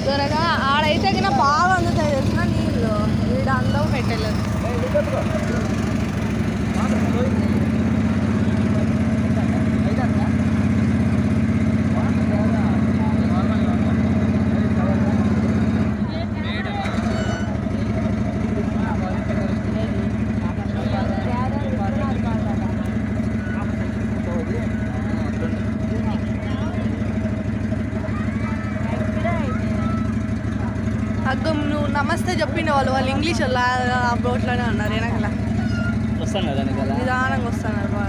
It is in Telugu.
త్వరగా ఆడైతే కింద బాగా అందుతాయి తెలిసిన నీళ్ళు వీడు అందం పెట్టలేదు. అగ్గం నువ్వు నమస్తే చెప్పిండే వాళ్ళు ఇంగ్లీష్ వాళ్ళు ఆ బోట్లోనే ఉన్నారు వెనకాల వస్తాను కదా నిదానంగా వస్తున్నారు.